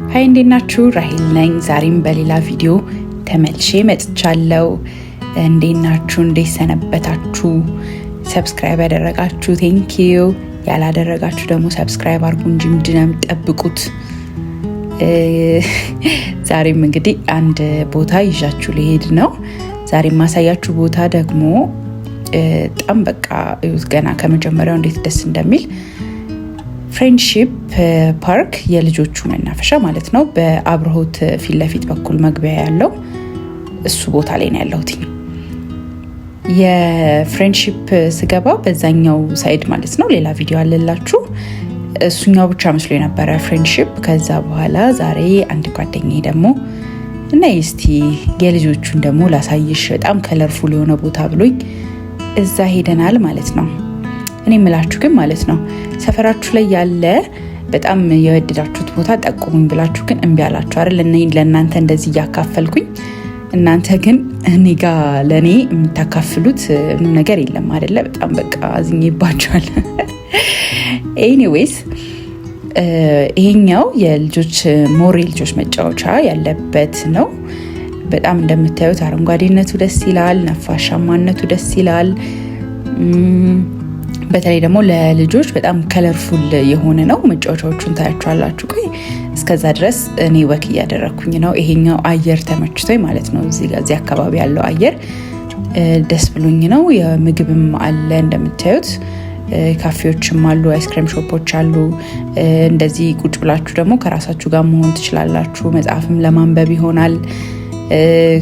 ሃይ እንዴት ናችሁ? ራሂል ነኝ። ዛሬም በሌላ ቪዲዮ ተመልሼ መጥቻለሁ። እንዴት ናችሁ? እንዴት ሰነበታችሁ? ሰብስክራይብ ያደረጋችሁ ቴንክ ዩ፣ ያላደረጋችሁ ደግሞ ሰብስክራይብ አድርጉ እንጂ ምንድን ነው የምትጠብቁት? ዛሬም እንግዲህ አንድ ቦታ ይዣችሁ ልሄድ ነው። ዛሬም ማሳያችሁ ቦታ ደግሞ በጣም በቃ ገና ከመጀመሪያው እንዴት ደስ እንደሚል ፍሬንድሺፕ ፓርክ የልጆቹ መናፈሻ ማለት ነው። በአብርሆት ፊት ለፊት በኩል መግቢያ ያለው እሱ ቦታ ላይ ነው ያለሁት። የፍሬንድሺፕ ስገባ በዛኛው ሳይድ ማለት ነው ሌላ ቪዲዮ አለላችሁ። እሱኛው ብቻ መስሎ የነበረ ፍሬንድሺፕ። ከዛ በኋላ ዛሬ አንድ ጓደኛዬ ደግሞ እና እስቲ የልጆቹን ደግሞ ላሳይሽ በጣም ከለርፉል የሆነ ቦታ ብሎኝ እዛ ሄደናል ማለት ነው። እኔ ምላችሁ ግን ማለት ነው ሰፈራችሁ ላይ ያለ በጣም የወደዳችሁት ቦታ ጠቁሙኝ ብላችሁ ግን እምቢ አላችሁ አይደል? እኔ ለእናንተ እንደዚህ እያካፈልኩኝ እናንተ ግን እኔ ጋር ለእኔ የምታካፍሉት ነገር የለም አይደለ? በጣም በቃ አዝኜባችኋል። ኤኒዌይስ ይሄኛው የልጆች ሞሬ ልጆች መጫወቻ ያለበት ነው። በጣም እንደምታዩት አረንጓዴነቱ ደስ ይላል፣ ነፋሻማነቱ ደስ ይላል። በተለይ ደግሞ ለልጆች በጣም ከለርፉል የሆነ ነው። መጫወቻዎቹን ታያችኋላችሁ። ቆይ እስከዛ ድረስ እኔ ወክ እያደረኩኝ ነው። ይሄኛው አየር ተመችቶኝ ማለት ነው። እዚህ አካባቢ ያለው አየር ደስ ብሎኝ ነው። የምግብም አለ እንደምታዩት፣ ካፌዎችም አሉ፣ አይስክሬም ሾፖች አሉ። እንደዚህ ቁጭ ብላችሁ ደግሞ ከራሳችሁ ጋር መሆን ትችላላችሁ። መጽሐፍም ለማንበብ ይሆናል።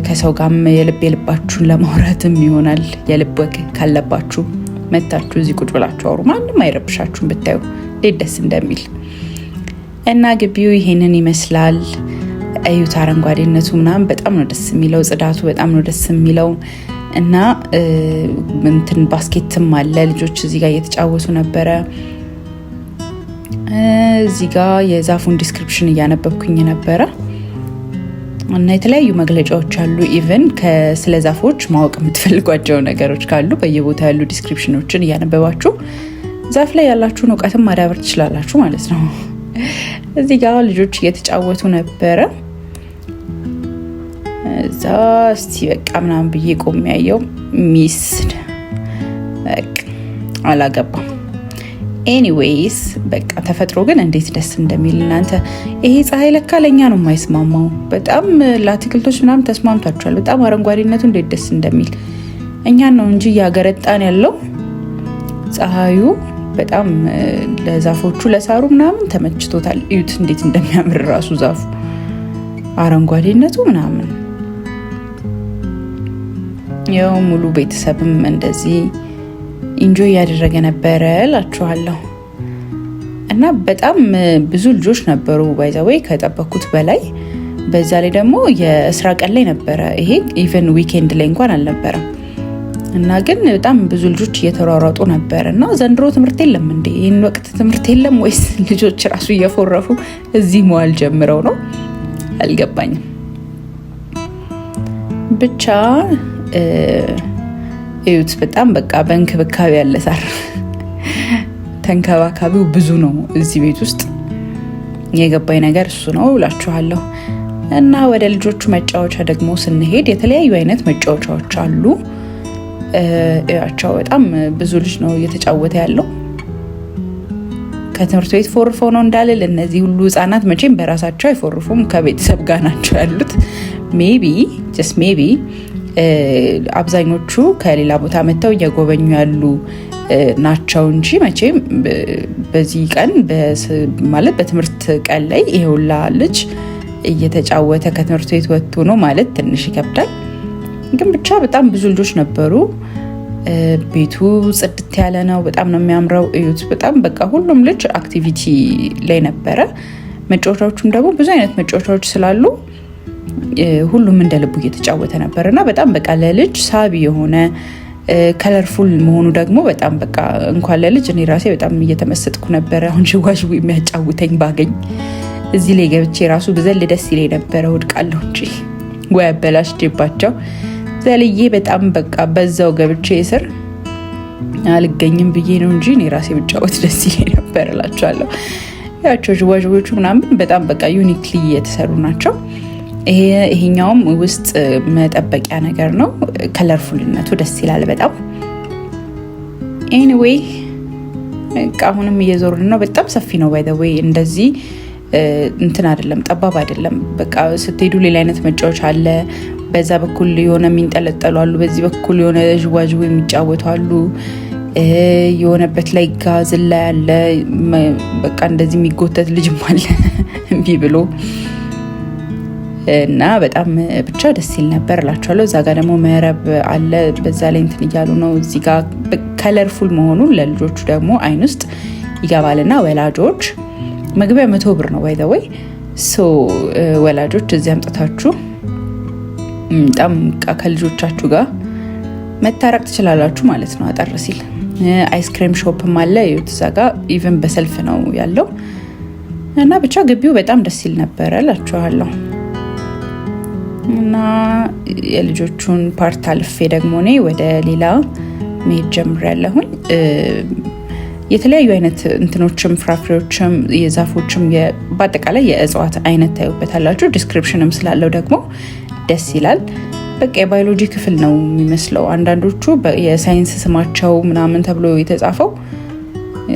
ከሰው ጋርም የልባችሁን ለማውራትም ይሆናል። የልብ ወግ ካለባችሁ መታችሁ እዚህ ቁጭ ብላችሁ አውሩ። ማንም አይረብሻችሁም። ብታዩ እንዴት ደስ እንደሚል እና ግቢው ይሄንን ይመስላል። እዩት፣ አረንጓዴነቱ ምናምን በጣም ነው ደስ የሚለው። ጽዳቱ በጣም ነው ደስ የሚለው እና እንትን ባስኬትም አለ። ልጆች እዚህ ጋር እየተጫወቱ ነበረ። እዚህ ጋር የዛፉን ዲስክሪፕሽን እያነበብኩኝ ነበረ እና የተለያዩ መግለጫዎች አሉ። ኢቨን ስለ ዛፎች ማወቅ የምትፈልጓቸው ነገሮች ካሉ በየቦታ ያሉ ዲስክሪፕሽኖችን እያነበባችሁ ዛፍ ላይ ያላችሁን እውቀትም ማዳበር ትችላላችሁ ማለት ነው። እዚህ ጋር ልጆች እየተጫወቱ ነበረ። እዛ እስቲ በቃ ምናምን ብዬ ቆሜ ያየው ሚስ በቃ አላገባም። ኤኒዌይስ በቃ ተፈጥሮ ግን እንዴት ደስ እንደሚል እናንተ። ይሄ ፀሐይ ለካ ለኛ ነው የማይስማማው። በጣም ለአትክልቶች ምናምን ተስማምቷቸዋል። በጣም አረንጓዴነቱ እንዴት ደስ እንደሚል እኛን ነው እንጂ እያገረጣን ያለው ፀሐዩ። በጣም ለዛፎቹ ለሳሩ ምናምን ተመችቶታል። እዩት እንዴት እንደሚያምር ራሱ ዛፉ አረንጓዴነቱ ምናምን። ያው ሙሉ ቤተሰብም እንደዚህ ኢንጆይ ያደረገ ነበረ እላችኋለሁ። እና በጣም ብዙ ልጆች ነበሩ ባይዛዌ ከጠበኩት በላይ። በዛ ላይ ደግሞ የስራ ቀን ላይ ነበረ ይሄ፣ ኢቨን ዊኬንድ ላይ እንኳን አልነበረም። እና ግን በጣም ብዙ ልጆች እየተሯሯጡ ነበር። እና ዘንድሮ ትምህርት የለም እንዴ? ይህን ወቅት ትምህርት የለም ወይስ ልጆች ራሱ እየፎረፉ እዚህ መዋል ጀምረው ነው? አልገባኝም። ብቻ እዩት፣ በጣም በቃ በእንክብካቤ ያለ ሳር። ተንከባካቢው ብዙ ነው እዚህ ቤት ውስጥ። የገባኝ ነገር እሱ ነው እላችኋለሁ። እና ወደ ልጆቹ መጫወቻ ደግሞ ስንሄድ የተለያዩ አይነት መጫወቻዎች አሉ። እያቸው በጣም ብዙ ልጅ ነው እየተጫወተ ያለው። ከትምህርት ቤት ፎርፈው ነው እንዳልል፣ እነዚህ ሁሉ ህጻናት መቼም በራሳቸው አይፎርፉም፣ ከቤተሰብ ጋር ናቸው ያሉት። ሜቢ ጀስት ሜቢ አብዛኞቹ ከሌላ ቦታ መጥተው እየጎበኙ ያሉ ናቸው እንጂ መቼም በዚህ ቀን ማለት በትምህርት ቀን ላይ ይሄውላ ልጅ እየተጫወተ ከትምህርት ቤት ወጥቶ ነው ማለት ትንሽ ይከብዳል። ግን ብቻ በጣም ብዙ ልጆች ነበሩ። ቤቱ ጽድት ያለ ነው፣ በጣም ነው የሚያምረው። እዩት፣ በጣም በቃ ሁሉም ልጅ አክቲቪቲ ላይ ነበረ። መጫወቻዎቹም ደግሞ ብዙ አይነት መጫወቻዎች ስላሉ ሁሉም እንደ ልቡ እየተጫወተ ነበር እና በጣም በቃ ለልጅ ሳቢ የሆነ ከለርፉል መሆኑ ደግሞ በጣም በቃ እንኳን ለልጅ እኔ ራሴ በጣም እየተመሰጥኩ ነበረ። አሁን ዥዋዥዌ የሚያጫውተኝ ባገኝ እዚህ ላይ ገብቼ ራሱ ብዘል ደስ ይለኝ ነበረ። ወድቃለሁ እንጂ ወይ አበላሽባቸው ዘልዬ በጣም በቃ በዛው ገብቼ ስር አልገኝም ብዬ ነው እንጂ እኔ ራሴ ብጫወት ደስ ይለኝ ነበር እላችኋለሁ። ያቸው ጅዋጅቦቹ ምናምን በጣም በቃ ዩኒክሊ የተሰሩ ናቸው። ይሄኛውም ውስጥ መጠበቂያ ነገር ነው። ከለርፉልነቱ ደስ ይላል በጣም። ኤኒዌይ አሁንም እየዞርን ነው። በጣም ሰፊ ነው ባይ ዘ ዌይ። እንደዚህ እንትን አይደለም፣ ጠባብ አይደለም። በቃ ስትሄዱ ሌላ አይነት መጫወቻ አለ። በዛ በኩል የሆነ የሚንጠለጠሉ አሉ፣ በዚህ በኩል የሆነ ጅዋጅቦ የሚጫወቱ አሉ። የሆነበት ላይ ጋዝ ላይ አለ። በቃ እንደዚህ የሚጎተት ልጅም አለ እምቢ ብሎ እና በጣም ብቻ ደስ ይል ነበር እላችኋለሁ። እዛ ጋር ደግሞ መረብ አለ፣ በዛ ላይ እንትን እያሉ ነው። እዚህ ጋር ከለርፉል መሆኑን ለልጆቹ ደግሞ አይን ውስጥ ይገባልና ወላጆች መግቢያ 100 ብር ነው ባይ ዘ ወይ። ወላጆች እዚህ አምጥታችሁ በጣም ከልጆቻችሁ ጋር መታረቅ ትችላላችሁ ማለት ነው። አጠር ሲል አይስክሪም ሾፕም አለ። እዛ ጋር ኢቭን በሰልፍ ነው ያለው እና ብቻ ግቢው በጣም ደስ ይል ነበር እላችኋለሁ። እና የልጆቹን ፓርት አልፌ ደግሞ እኔ ወደ ሌላ መሄድ ጀምሬያለሁኝ። የተለያዩ አይነት እንትኖችም ፍራፍሬዎችም የዛፎችም በአጠቃላይ የእጽዋት አይነት ታዩበታላችሁ። ዲስክሪፕሽንም ስላለው ደግሞ ደስ ይላል። በቃ የባዮሎጂ ክፍል ነው የሚመስለው። አንዳንዶቹ የሳይንስ ስማቸው ምናምን ተብሎ የተጻፈው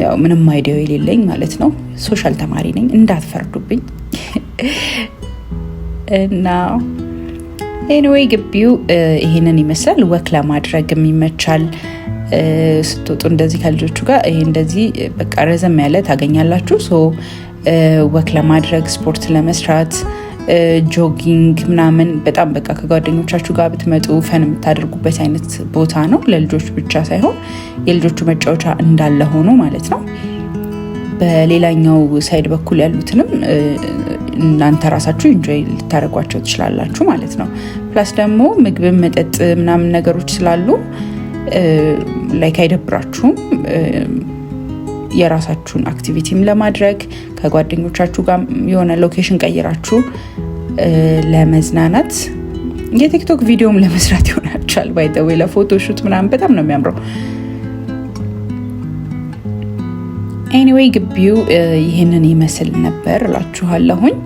ያው ምንም አይዲያው የሌለኝ ማለት ነው። ሶሻል ተማሪ ነኝ እንዳትፈርዱብኝ። እና ኤኒዌይ ግቢው ይሄንን ይመስላል። ወክ ለማድረግም ይመቻል። ስትወጡ እንደዚህ ከልጆቹ ጋር ይሄ እንደዚህ በቃ ረዘም ያለ ታገኛላችሁ። ወክ ለማድረግ ስፖርት ለመስራት ጆጊንግ ምናምን በጣም በቃ ከጓደኞቻችሁ ጋር ብትመጡ ፈን የምታደርጉበት አይነት ቦታ ነው። ለልጆች ብቻ ሳይሆን የልጆቹ መጫወቻ እንዳለ ሆኖ ማለት ነው። በሌላኛው ሳይድ በኩል ያሉትንም እናንተ ራሳችሁ ኢንጆይ ልታደርጓቸው ትችላላችሁ ማለት ነው። ፕላስ ደግሞ ምግብ መጠጥ ምናምን ነገሮች ስላሉ ላይክ አይደብራችሁም። የራሳችሁን አክቲቪቲም ለማድረግ ከጓደኞቻችሁ ጋር የሆነ ሎኬሽን ቀይራችሁ ለመዝናናት የቲክቶክ ቪዲዮም ለመስራት ይሆናችኋል። ባይ ዘ ዌይ ለፎቶ ሹት ምናምን በጣም ነው የሚያምረው። ኤኒዌይ ግቢው ይሄንን ይመስል ነበር እላችኋለሁኝ።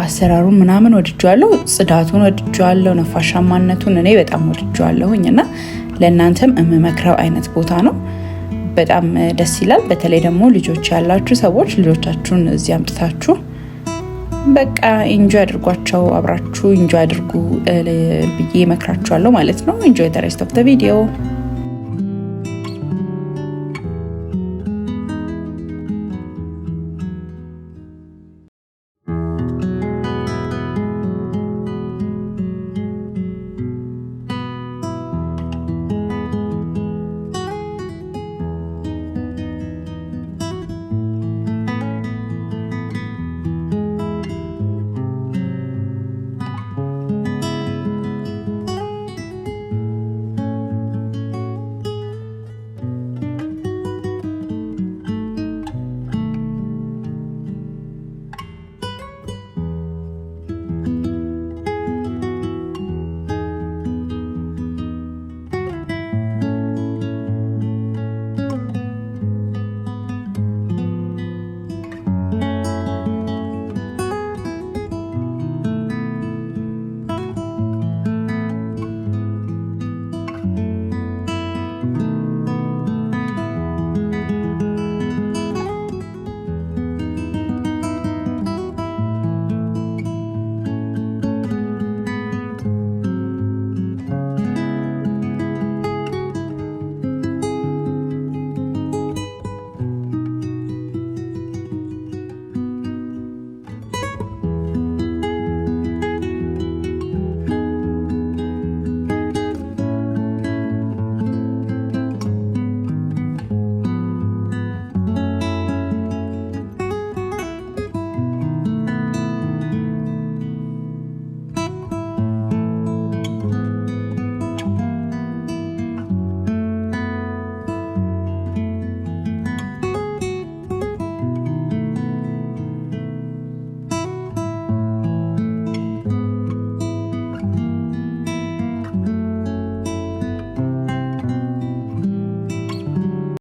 አሰራሩን ምናምን ወድጄዋለሁ፣ ጽዳቱን ወድጄዋለሁ፣ ነፋሻማነቱን እኔ በጣም ወድጄዋለሁኝ እና ለእናንተም የምመክረው አይነት ቦታ ነው። በጣም ደስ ይላል። በተለይ ደግሞ ልጆች ያላችሁ ሰዎች ልጆቻችሁን እዚህ አምጥታችሁ በቃ ኢንጆይ አድርጓቸው፣ አብራችሁ ኢንጆይ አድርጉ ብዬ እመክራችኋለሁ ማለት ነው። ኢንጆይ the rest of the video